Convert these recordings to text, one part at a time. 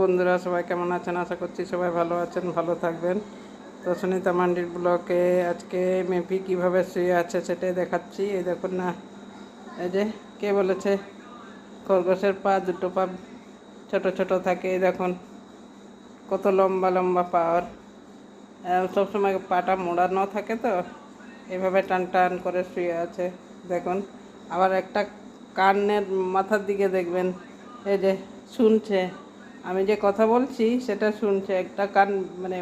বন্ধুরা, সবাই কেমন আছেন? আশা করছি সবাই ভালো আছেন, ভালো থাকবেন। তো সুনিতা মান্ডির ব্লকে আজকে মেপি কিভাবে শুয়ে আছে সেটাই দেখাচ্ছি। এই দেখুন না, এই যে কে বলেছে খরগোশের পা দুটো পা ছোট ছোট থাকে, এই দেখুন কত লম্বা লম্বা পা। আর সবসময় পাটা মোড়ানো থাকে, তো এইভাবে টান টান করে শুয়ে আছে দেখুন। আবার একটা কানের মাথার দিকে দেখবেন, এই যে শুনছে, আমি যে কথা বলছি সেটা শুনছে, একটা কান মানে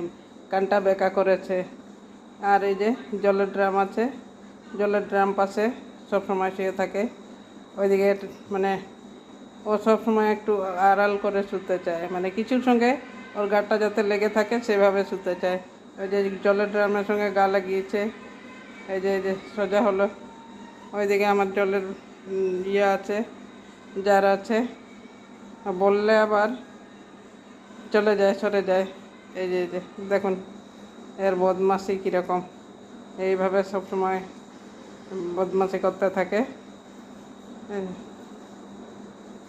কানটা বেঁকা করেছে। আর এই যে জলের ড্রাম আছে, জলের ড্রাম পাশে সবসময় শুয়ে থাকে। ওইদিকে মানে ও সবসময় একটু আড়াল করে শুতে চায়, মানে কিছুর সঙ্গে ওর গাটা যাতে লেগে থাকে সেভাবে শুতে চায়। ওই যে জলের ড্রামের সঙ্গে গা লাগিয়েছে, এই যে সোজা হলো। ওইদিকে আমার জলের ইয়ে আছে, জার আছে, বললে আবার চলে যায়, সরে যায়। এই যে দেখুন এর বদমাশি কীরকম, এইভাবে সবসময় বদমাশি করতে থাকে।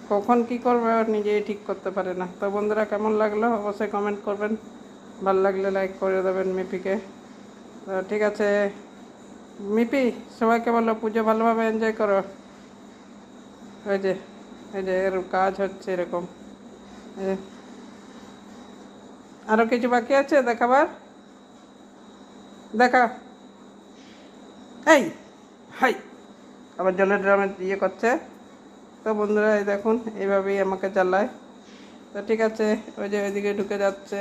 কখন কি করবে আর নিজেই ঠিক করতে পারে না। তো বন্ধুরা, কেমন লাগলো অবশ্যই কমেন্ট করবেন, ভালো লাগলে লাইক করে দেবেন মিপিকে। তো ঠিক আছে মিপি, সবাইকে বলো পুজো ভালোভাবে এনজয় করো। ওই যে এর কাজ হচ্ছে এরকম। আরও কিছু বাকি আছে দেখাবার, দেখা। এই হাই, আবার জলের ড্রামে ইয়ে করছে। তো বন্ধুরা, এই দেখুন এইভাবেই আমাকে চালায়। তো ঠিক আছে, ওই যে ওইদিকে ঢুকে যাচ্ছে।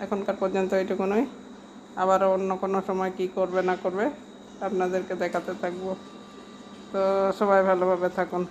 এখনকার পর্যন্ত এইটুকুনই, আবারও অন্য কোনো সময় কি করবে না করবে আপনাদেরকে দেখাতে থাকবো। তো সবাই ভালোভাবে থাকুন।